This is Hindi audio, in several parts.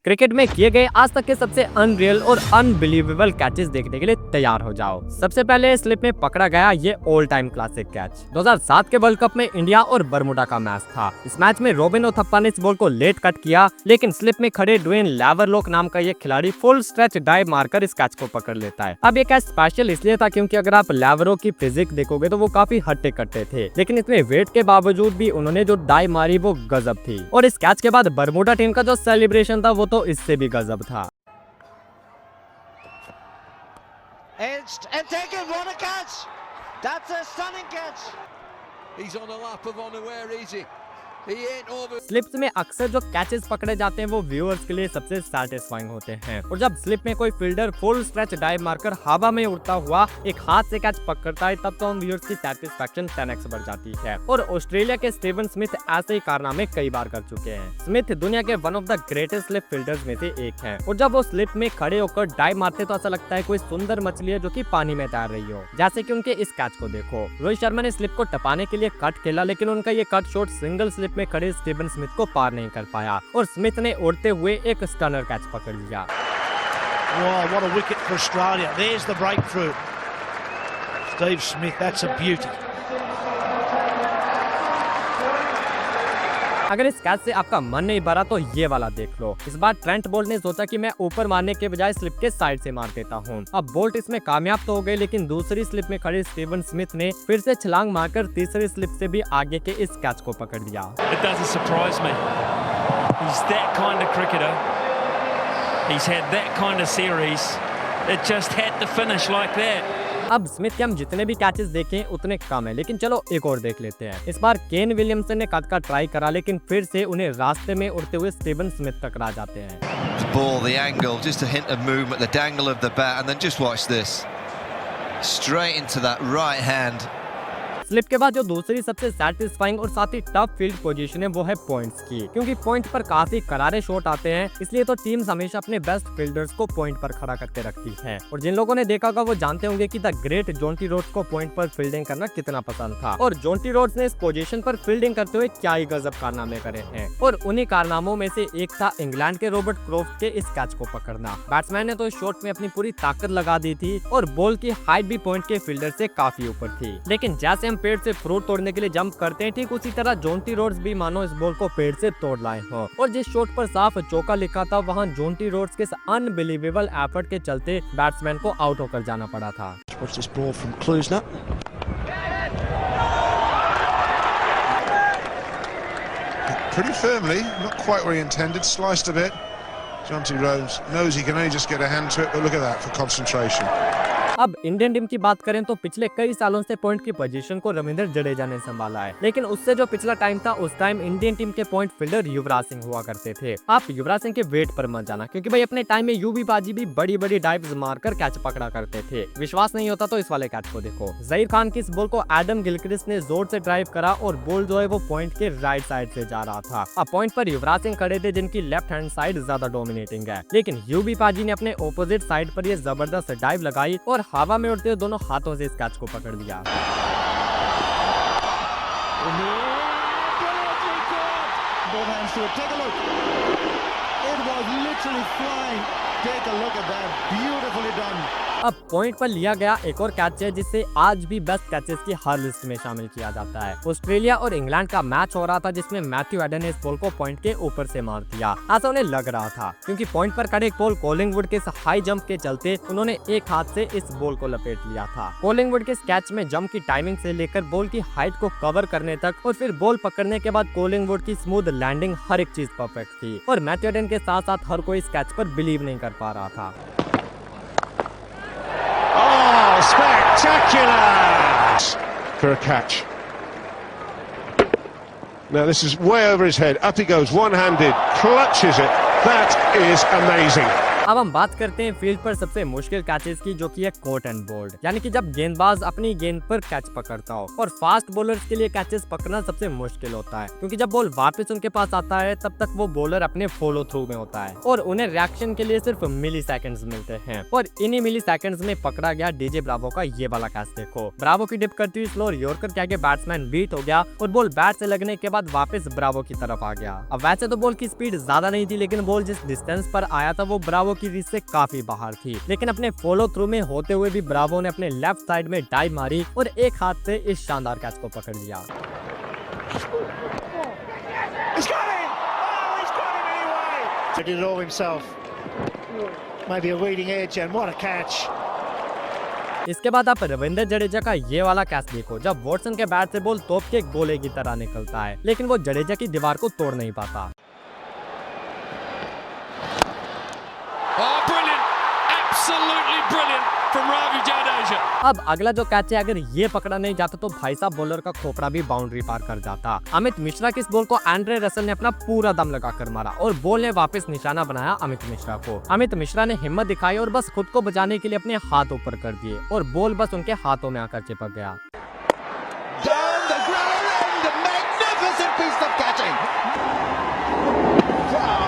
क्रिकेट में किए गए आज तक के सबसे अनरियल और अनबिलीवेबल कैचेस देखने के लिए तैयार हो जाओ। सबसे पहले स्लिप में पकड़ा गया ये ऑल टाइम क्लासिक कैच 2007 के वर्ल्ड कप में इंडिया और बरमुडा का मैच था। इस मैच में रॉबिन उथप्पा ने इस बॉल को लेट कट किया, लेकिन स्लिप में खड़े ड्वेन लेवरलॉक नाम का ये खिलाड़ी फुल स्ट्रेच डाइव मारकर इस कैच को पकड़ लेता है। अब ये कैच स्पेशल इसलिए था क्योंकि अगर आप लेवरलॉक की फिजिक देखोगे तो वो काफी हट्टे कट्टे थे, लेकिन इतने वेट के बावजूद भी उन्होंने जो डाइव मारी वो गजब थी। और इस कैच के बाद बरमुडा टीम का जो सेलिब्रेशन था वो तो इससे भी गजब था। स्लिप्स में अक्सर जो कैचेस पकड़े जाते हैं वो व्यूअर्स के लिए सबसे सैटिस्फाइंग होते हैं, और जब स्लिप में कोई फील्डर फुल स्ट्रेच डाइव मारकर हवा में उड़ता हुआ एक हाथ से कैच पकड़ता है तब तो हम व्यूअर्स की सैटिस्फैक्शन 10x बढ़ जाती है। और ऑस्ट्रेलिया के स्टीवन स्मिथ ऐसे ही कारनामे कई बार कर चुके हैं। स्मिथ दुनिया के one of the greatest slip fielders में से एक है, और जब वो स्लिप में खड़े होकर डाइव मारते तो ऐसा लगता है कोई सुंदर मछली है जो कि पानी में तैर रही हो। जैसे कि उनके इस कैच को देखो, रोहित शर्मा ने स्लिप को टपाने के लिए कट खेला, लेकिन उनका ये कट शॉट सिंगल स्लिप में खड़े स्टीवन स्मिथ को पार नहीं कर पाया और स्मिथ ने उड़ते हुए एक स्टनर कैच पकड़ लिया। Wow, what a wicket for Australia. There's the breakthrough. Steve Smith, that's a beauty. अगर इस कैच से आपका मन नहीं भरा तो ये वाला देख लो। इस बार ट्रेंट बोल्ट ने सोचा कि मैं ऊपर मारने के बजाय स्लिप के साइड से मार देता हूँ। अब बोल्ट इसमें कामयाब तो हो गए, लेकिन दूसरी स्लिप में खड़े स्टीवन स्मिथ ने फिर से छलांग मारकर तीसरी स्लिप से भी आगे के इस कैच को पकड़ लिया। It doesn't surprise me. He's that kind of cricketer. He's had that kind of series. It just had to finish like that. अब स्मिथ के हम जितने भी कैचेस देखें उतने कम है, लेकिन चलो एक और देख लेते हैं। इस बार केन विलियमसन ने कट का ट्राई करा, लेकिन फिर से उन्हें रास्ते में उड़ते हुए स्टीवन स्मिथ टकरा जाते हैं। The ball, the angle, just a hint of movement, the dangle of the bat, and then just watch this. Straight into that right hand. Slip के बाद जो दूसरी सबसे सैटिस्फाइंग और साथ ही टफ फील्ड पोजीशन है वो है पॉइंट्स की, क्योंकि पॉइंट पर काफी करारे शॉट आते हैं, इसलिए तो टीम्स हमेशा अपने बेस्ट फील्डर्स को पॉइंट पर खड़ा करके रखती है। और जिन लोगों ने देखा होगा वो जानते होंगे कि द ग्रेट जॉन्टी रोड्स को पॉइंट पर फील्डिंग करना कितना पसंद था, और जॉन्टी रोड्स ने इस पोजीशन पर फील्डिंग करते हुए क्या ही गजब कारनामे करे हैं। और उन्हीं कारनामों में से एक था इंग्लैंड के रॉबर्ट क्रॉफ्ट के इस कैच को पकड़ना। बैट्समैन ने तो इस शॉट में अपनी पूरी ताकत लगा दी थी, और बॉल की हाइट भी पॉइंट के फील्डर से काफी ऊपर थी, लेकिन जैसे हम पेड़ से फ्रूट तोड़ने के लिए जंप करते हैं, ठीक उसी तरह जॉन्टी रोड्स भी मानो इस बॉल को पेड़ से तोड़ लाए हो। और जिस शॉट पर साफ चौका लिखा था वहां जॉन्टी रोड्स के अनबिलीवेबल एफर्ट के चलते बैट्समैन को आउट होकर जाना पड़ा था। Watch this ball from Klusner. Pretty firmly, not quite where he intended, sliced a bit. Jonty Rhodes knows he can only just get a hand to it, but look at that for concentration. अब इंडियन टीम की बात करें तो पिछले कई सालों से पॉइंट की पोजीशन को रविंद्र जडेजा ने संभाला है, लेकिन उससे जो पिछला टाइम था उस टाइम इंडियन टीम के पॉइंट फील्डर युवराज सिंह हुआ करते थे। आप युवराज सिंह के वेट पर मत जाना, क्योंकि भाई अपने टाइम में यूवी बाजी भी बड़ी बड़ी डाइव्स मारकर कैच पकड़ा करते थे। विश्वास नहीं होता तो इस वाले कैच को देखो। जहीर खान की इस बॉल को एडम गिलक्रिस्ट ने जोर से ड्राइव करा और बॉल जो है वो पॉइंट के राइट साइड से जा रहा था। अब पॉइंट पर युवराज सिंह खड़े थे जिनकी लेफ्ट हैंड साइड ज्यादा डोमिनेटिंग है, लेकिन यूवी बाजी ने अपने ऑपोजिट साइड पर ये जबरदस्त डाइव लगाई और हवा में उड़ते दोनों हाथों से इस कैच को पकड़ लिया। अब पॉइंट पर लिया गया एक और कैच है जिसे आज भी बेस्ट कैचेस की हर लिस्ट में शामिल किया जाता है। ऑस्ट्रेलिया और इंग्लैंड का मैच हो रहा था जिसमें मैथ्यू एडन ने इस बॉल को पॉइंट के ऊपर से मार दिया। ऐसा उन्हें लग रहा था क्योंकि पॉइंट पर खड़े पॉल कॉलिंगवुड के हाई जंप के चलते उन्होंने एक हाथ से इस बॉल को लपेट लिया था। कॉलिंगवुड के कैच में जंप की टाइमिंग से लेकर बॉल की हाइट को कवर करने तक और फिर बॉल पकड़ने के बाद कॉलिंगवुड की स्मूथ लैंडिंग हर एक चीज परफेक्ट थी, और मैथ्यू एडन के साथ साथ हर कोई इस कैच पर बिलीव नहीं कर पा रहा था। Oh, spectacular! For a catch. Now this is way over his head. Up he goes, one-handed, clutches it. That is amazing. अब हम बात करते हैं फील्ड पर सबसे मुश्किल कैचेस की, जो कि है कोट एंड बोल्ड, यानी कि जब गेंदबाज अपनी गेंद पर कैच पकड़ता हो। और फास्ट बॉलर्स के लिए कैचेस पकड़ना सबसे मुश्किल होता है, क्योंकि जब बॉल वापस उनके पास आता है तब तक वो बॉलर अपने फॉलो थ्रू में होता है और उन्हें रिएक्शन के लिए सिर्फ मिली सेकेंड्स मिलते हैं। और इन्हीं मिली सेकेंड्स में पकड़ा गया डीजे ब्रावो का ये वाला कैच देखो। ब्रावो की डिप करती हुई स्लो यॉर्कर के आगे बैट्समैन बीट हो गया और बॉल बैट से लगने के बाद वापस ब्रावो की तरफ आ गया। अब वैसे तो बॉल की स्पीड ज्यादा नहीं थी, लेकिन बॉल जिस डिस्टेंस पर आया था वो ब्रावो की रीच से काफी बाहर थी। लेकिन अपने फॉलो थ्रू में होते हुए भी ब्रावो ने अपने लेफ्ट साइड में डाइव मारी और एक हाथ से इस शानदार कैच को पकड़ लिया। He did it all himself. Maybe a leading edge, and what a catch. इसके बाद आप रविंद्र जडेजा का ये वाला कैच देखो, जब वॉटसन के बैट से बॉल तोप के गोले की तरह निकलता है, लेकिन वो जडेजा की दीवार को तोड़ नहीं पाता। Oh, brilliant! Absolutely brilliant from Ravi Jadeja. अब अगला जो कैच है, अगर ये पकड़ा नहीं जाता तो भाई साहब बॉलर का खोपड़ा भी बाउंड्री पार कर जाता। अमित मिश्रा की इस बॉल को एंड्रे रसल ने अपना पूरा दम लगाकर मारा और बॉल ने वापस निशाना बनाया अमित मिश्रा को। अमित मिश्रा ने हिम्मत दिखाई और बस खुद को बचाने के लिए अपने हाथ ऊपर कर दिए और बॉल बस उनके हाथों में आकर चिपक गया। Down the ground end, a magnificent piece of catching. Wow.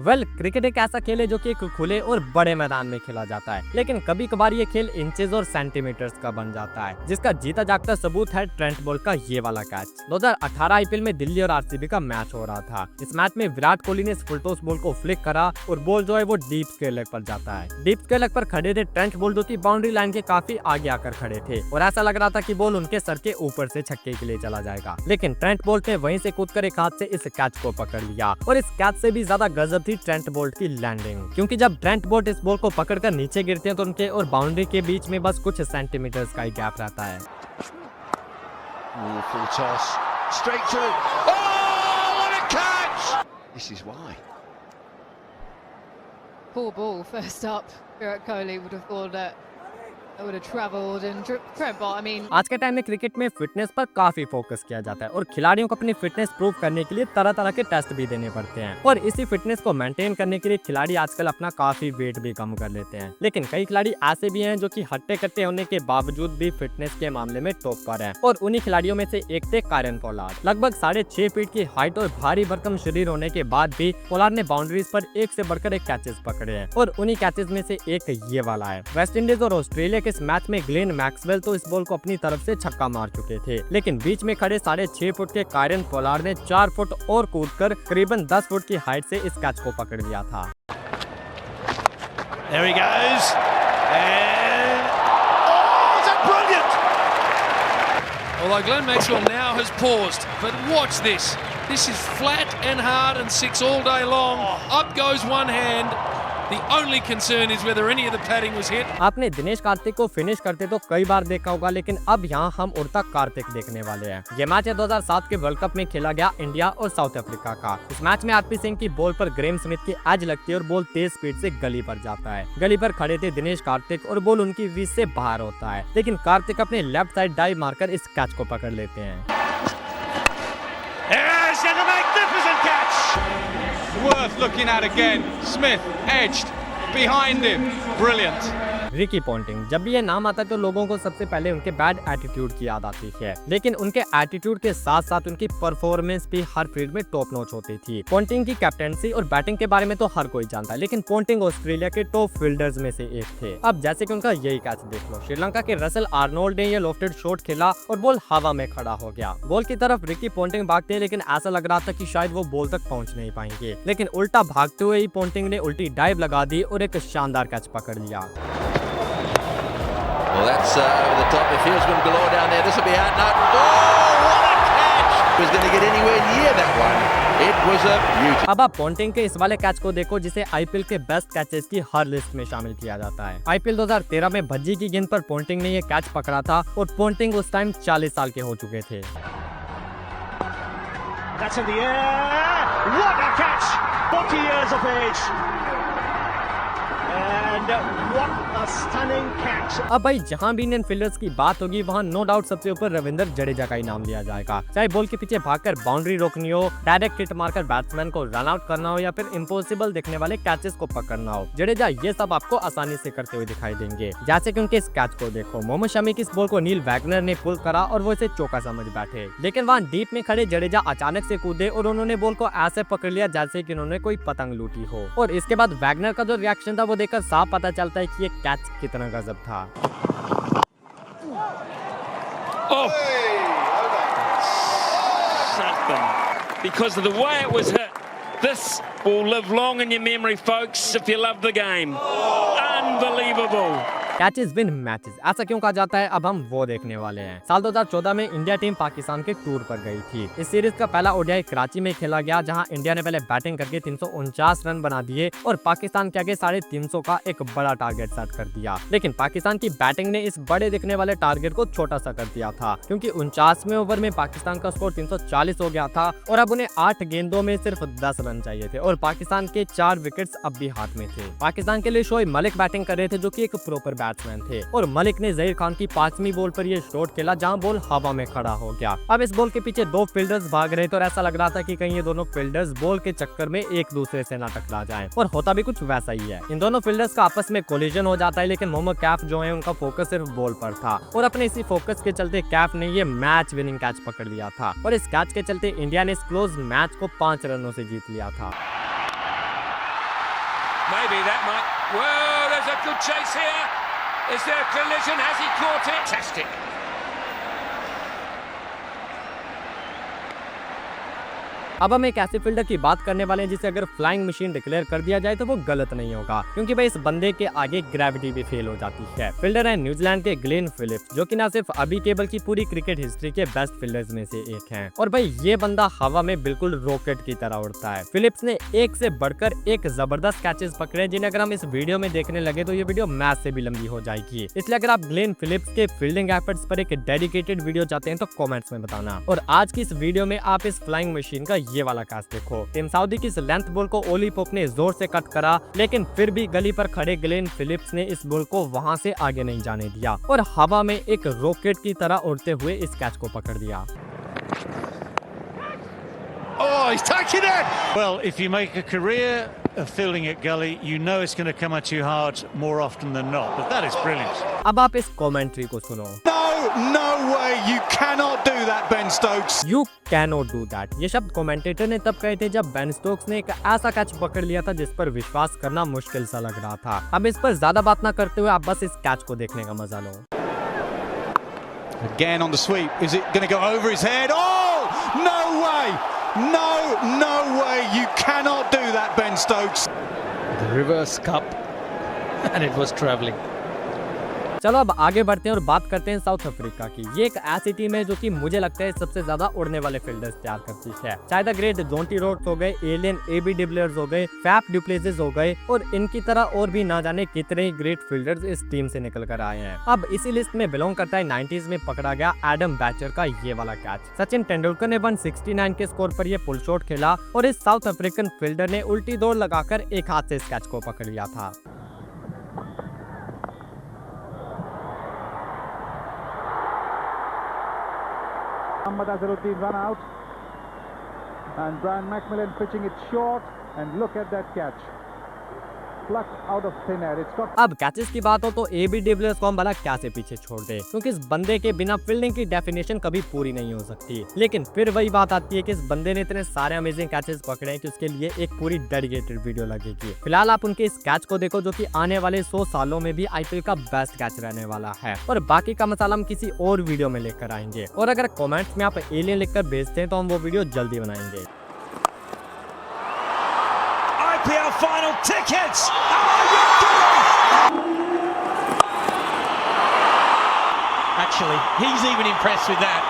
Well, cricket एक ऐसा खेल है जो कि एक खुले और बड़े मैदान में खेला जाता है, लेकिन कभी कभार ये खेल इंचेस और सेंटीमीटर्स का बन जाता है, जिसका जीता जागता सबूत है ट्रेंट बोल्ट का ये वाला कैच। 2018 आईपीएल में दिल्ली और आरसीबी का मैच हो रहा था। इस मैच में विराट कोहली ने फुल टॉस बॉल को फ्लिक करा और बॉल जो है वो डीप स्क्वायर लेग पर जाता है। डीप स्क्वायर लेग पर खड़े थे ट्रेंट बोल्ट, जो की बाउंड्री लाइन के काफी आगे आकर खड़े थे और ऐसा लग रहा था कि बॉल उनके सर के ऊपर से छक्के के लिए चला जाएगा, लेकिन ट्रेंट बोल्ट ने वहीं से कूदकर एक हाथ से इस कैच को पकड़ लिया। और इस कैच से भी ज्यादा गजब थी ट्रेंट बोल्ट की लैंडिंग, क्योंकि जब ट्रेंट बोल्ट इस बॉल को पकड़कर नीचे गिरते हैं तो उनके और बाउंड्री के बीच में बस कुछ सेंटीमीटर्स का ही गैप रहता है। Full toss, straight through. Oh, what a catch! This is why. Poor ball first up. Virat Kohli would have thought that it would have travelled and Trent Bolt. I mean, आज के टाइम में क्रिकेट में फिटनेस पर काफी फोकस किया जाता है और खिलाड़ियों को अपनी फिटनेस प्रूव करने के लिए तरह तरह के टेस्ट भी देने पड़ते हैं और इसी फिटनेस को मेंटेन करने के लिए खिलाड़ी आजकल अपना काफी वेट भी कम कर लेते हैं। लेकिन कई खिलाड़ी ऐसे भी हैं जो कि हट्टे कट्टे होने के बावजूद भी फिटनेस के मामले में टॉप पर हैं और उन्हीं खिलाड़ियों में से एक थे कायरन पोलार्ड। लगभग 6.5 फीट की हाइट और भारी भरकम शरीर होने के बाद भी पोलार्ड ने बाउंड्रीज पर एक से बढ़कर एक कैचेस पकड़े हैं और उन्हीं कैचेस में से एक ये वाला है। वेस्ट इंडीज और ऑस्ट्रेलिया के इस मैच में ग्लेन मैक्सवेल तो इस बॉल को अपनी तरफ से छक्का मार चुके थे, लेकिन बीच में खड़े 6.5 फुट के कायरन पोलार्ड ने 4 फुट और कूदकर करीबन 10 फुट की हाइट से इस कैच को पकड़ लिया था। There he goes. And oh, is that brilliant? Although Glenn Maxwell now has paused, but watch this. This is flat and hard and 6 all day long. Up goes one hand. The only concern is whether any of the padding was hit. आपने दिनेश कार्तिक को फिनिश करते तो कई बार देखा होगा, लेकिन अब यहाँ हम उड़ता कार्तिक देखने वाले हैं। ये मैच है 2007 के वर्ल्ड कप में खेला गया इंडिया और साउथ अफ्रीका का। इस मैच में आरपी सिंह की बॉल पर ग्रेम स्मिथ की एज लगती है और बॉल तेज स्पीड से गली पर जाता है। गली पर खड़े थे दिनेश कार्तिक और बॉल उनकी रीच से बाहर होता है, लेकिन कार्तिक अपने लेफ्ट साइड डाइव मारकर इस कैच को पकड़ लेते हैं। Yes, and a magnificent catch. Worth looking at again. Smith edged behind him. Brilliant. Ricky Ponting, जब भी ये नाम आता है तो लोगों को सबसे पहले उनके बैड एटीट्यूड की याद आती है, लेकिन उनके एटीट्यूड के साथ साथ उनकी परफॉर्मेंस भी हर फील्ड में टॉप नॉच होती थी। पॉन्टिंग की कैप्टेंसी और बैटिंग के बारे में तो हर कोई जानता है, लेकिन पॉन्टिंग ऑस्ट्रेलिया के टॉप फील्डर्स में से एक थे। अब जैसे कि उनका यही कैच देख लो, श्रीलंका के रसल आर्नोल्ड ने ये लॉफ्टेड शॉट खेला और बॉल हवा में खड़ा हो गया। बॉल की तरफ रिकी पॉन्टिंग भागते हैं, लेकिन ऐसा लग रहा था कि शायद वो बॉल तक पहुंच नहीं पाएंगे, लेकिन उल्टा भागते हुए ही पॉन्टिंग ने उल्टी डाइव लगा दी और एक शानदार कैच पकड़ लिया। Well, that's over the top. The fieldsman galore down there. This will be out now. Oh, what a catch! Was going to get anywhere near that one. It was a beauty. अब आप पॉन्टिंग के इस वाले कैच को देखो, जिसे आईपीएल के बेस्ट कैचेस की हर लिस्ट में शामिल किया जाता है। आईपीएल 2013 में भज्जी की गेंद पर पॉन्टिंग ने ये कैच पकड़ा था और पॉन्टिंग उस टाइम 40 साल के हो चुके थे। That's in the air. What a catch! 40 years of age. And अब भाई जहां भी इंडियन फील्डर्स की बात होगी वहां नो डाउट सबसे ऊपर रविंद्र जडेजा का ही नाम लिया जाएगा। चाहे बॉल के पीछे भागकर बाउंड्री रोकनी हो, डायरेक्ट हिट मारकर बैट्समैन को रन आउट करना हो या फिर इम्पॉसिबल दिखने वाले कैचेस को पकड़ना हो, जडेजा ये सब आपको आसानी से करते हुए दिखाई देंगे। जैसे कि उनके इस कैच को देखो, मोहम्मद शमी की इस बॉल को नील वैगनर ने पुल करा और वो इसे चौका समझ बैठे, लेकिन वहाँ डीप में खड़े जडेजा अचानक से कूदे और उन्होंने बॉल को ऐसे पकड़ लिया जैसे कि उन्होंने कोई पतंग लूटी हो। और इसके बाद वैगनर का जो रिएक्शन था वो देखकर साफ पता चलता है कि ये कैच कितना गजब था। Because of the way it was hit, this will live long in your memory, folks, if you love the game. Unbelievable. Catches win matches, ऐसा क्यों कहा जाता है, अब हम वो देखने वाले हैं। साल 2014 में इंडिया टीम पाकिस्तान के टूर पर गई थी। इस सीरीज का पहला ओडीआई कराची में खेला गया, जहां इंडिया ने पहले बैटिंग करके 349 रन बना दिए और पाकिस्तान के आगे 350 का एक बड़ा टारगेट सेट कर दिया। लेकिन पाकिस्तान की बैटिंग ने इस बड़े दिखने वाले टारगेट को छोटा सा कर दिया था, क्योंकि 49वें ओवर में पाकिस्तान का स्कोर 340 हो गया था और अब उन्हें 8 गेंदों में सिर्फ 10 रन चाहिए थे और पाकिस्तान के 4 विकेट्स अब भी हाथ में थे। पाकिस्तान के लिए शोएब मलिक बैटिंग कर रहे थे, जो कि एक प्रॉपर बैट्समैन थे, और मलिक ने जहीर खान की 5वीं बॉल पर ये शॉट खेला जहां बॉल हवा में खड़ा हो गया। अब इस बॉल के पीछे 2 फील्डर्स भाग रहे थे और ऐसा लग रहा था कि कहीं ये दोनों फील्डर्स बॉल के चक्कर में एक दूसरे से ना टकरा जाएं, और होता भी कुछ वैसा ही है। इन दोनों फील्डर्स का आपस में कोलिजन हो जाता है, लेकिन मोहम्मद कैफ जो है उनका फोकस सिर्फ बॉल पर था और अपने इसी फोकस के चलते कैफ ने ये मैच विनिंग कैच पकड़ लिया था और इस कैच के चलते इंडिया ने इस क्लोज मैच को 5 रनों से जीत लिया था। Maybe that might. Whoa, there's a good chase here. Is there a collision? Has he caught it? Fantastic. अब हम एक ऐसे फील्डर की बात करने वाले हैं जिसे अगर फ्लाइंग मशीन डिक्लेयर कर दिया जाए तो वो गलत नहीं होगा, क्योंकि भाई इस बंदे के आगे ग्रेविटी भी फेल हो जाती है। फील्डर है न्यूजीलैंड के ग्लेन फिलिप्स, जो कि ना सिर्फ अभी केबल की पूरी क्रिकेट हिस्ट्री के बेस्ट फील्डर्स में से एक हैं। और भाई ये बंदा हवा में बिल्कुल रॉकेट की तरह उड़ता है। फिलिप्स ने एक से बढ़कर एक जबरदस्त कैचेस पकड़े, जिन्हें अगर हम इस वीडियो में देखने लगे तो ये वीडियो मैच से भी लंबी हो जाएगी। इसलिए अगर आप ग्लेन फिलिप्स के फील्डिंग एफर्ट्स पर एक डेडिकेटेड वीडियो चाहते हैं तो कॉमेंट्स में बताना। और आज की इस वीडियो में आप इस फ्लाइंग मशीन का ये वाला कैच देखो। टीम सऊदी की इस लेंथ बॉल को ओली पोप ने जोर से कट करा, लेकिन फिर भी गली पर खड़े ग्लेन फिलिप्स ने इस बॉल को वहां से आगे नहीं जाने दिया और हवा में एक रॉकेट की तरह उड़ते हुए इस कैच को पकड़ दिया। Oh, he's taking it! Well, if you make a career of fielding at gully, you know it's going to come at you hard more often than not. But that is brilliant. अब आप इस कमेंट्री को सुनो। No way, you cannot do that, Ben Stokes. You cannot do that. ये शब्द कमेंटेटर ने तब कहे थे जब बेन स्टोक्स ने एक ऐसा कैच पकड़ लिया था जिस पर विश्वास करना मुश्किल सा लग रहा था। अब इस पर ज्यादा बात ना करते हुए आप बस इस कैच को देखने का मजा लो। Again on the sweep. Is it going to go over his head? Oh, no way. No way. You cannot do that, Ben Stokes. The reverse cup and it was travelling. चलो अब आगे बढ़ते हैं और बात करते हैं साउथ अफ्रीका की। ये एक ऐसी टीम है जो कि मुझे लगता है सबसे ज्यादा उड़ने वाले फील्डर्स तैयार करती है। चाहे द ग्रेट जोंटी रोड्स हो गए, एलियन एबी डिविलियर्स हो गए, फैफ डु प्लेसिस हो गए और इनकी तरह और भी ना जाने कितने ही ग्रेट फील्डर्स इस टीम से निकल कर आए हैं। अब इसी लिस्ट में बिलोंग करता है 90s में पकड़ा गया एडम बैचर का ये वाला कैच। सचिन तेंदुलकर ने 169 के स्कोर पर ये पुल शॉट खेला और इस साउथ अफ्रीकन फील्डर ने उल्टी दौड़ लगाकर एक हाथ से इस कैच को पकड़ लिया था। Muhammad Azharuddin run out and Brian McMillan pitching it short, and look at that catch plucked out of thin air. It's got... अब कैचेस की बात हो तो एबी डिविलियर्स को हम भला क्या से पीछे छोड़ दे, क्योंकि इस बंदे के बिना फील्डिंग की डेफिनेशन कभी पूरी नहीं हो सकती। लेकिन फिर वही बात आती है कि इस बंदे ने इतने सारे अमेजिंग कैचेस पकड़े हैं कि उसके लिए एक पूरी डेडिकेटेड वीडियो लगेगी। फिलहाल आप उनके इस कैच को देखो जो कि आने वाले 100 सालों में भी आईपीएल का बेस्ट कैच रहने वाला है, और बाकी का मसाला हम किसी और वीडियो में लेकर आएंगे। और अगर कमेंट्स में आप एलियन लिखकर भेजते हैं तो हम वो वीडियो जल्दी बनाएंगे। IPL final tickets! Actually, he's even impressed with that.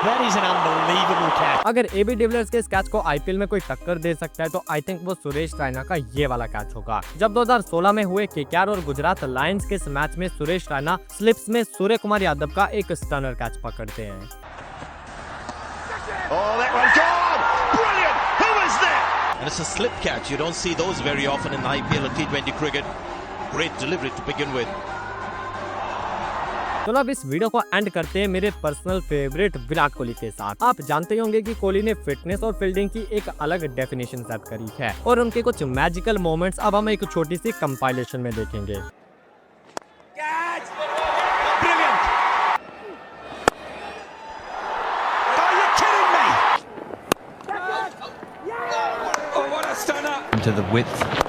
That is an unbelievable catch. अगर एबी डिविलियर्स के इस कैच को आईपीएल में कोई टक्कर दे सकता है तो आई थिंक वो सुरेश रैना का ये वाला कैच होगा। जब 2016 में हुए केकेआर और गुजरात लायंस के इस मैच में सुरेश रैना स्लिप्स में सूर्य कुमार यादव का एक स्टनर कैच पकड़ते हैं। Oh, that one's gone! Brilliant! Who is that? And it's a slip catch. You don't see those very often in IPL or T20 cricket. great delivery to begin with. चलो अब इस वीडियो को एंड करते हैं मेरे पर्सनल फेवरेट विराट कोहली के साथ। आप जानते होंगे कि कोहली ने फिटनेस और फील्डिंग की एक अलग डेफिनेशन सेट करी है और उनके कुछ मैजिकल मोमेंट्स अब हम एक छोटी सी कंपाइलेशन में देखेंगे। To the width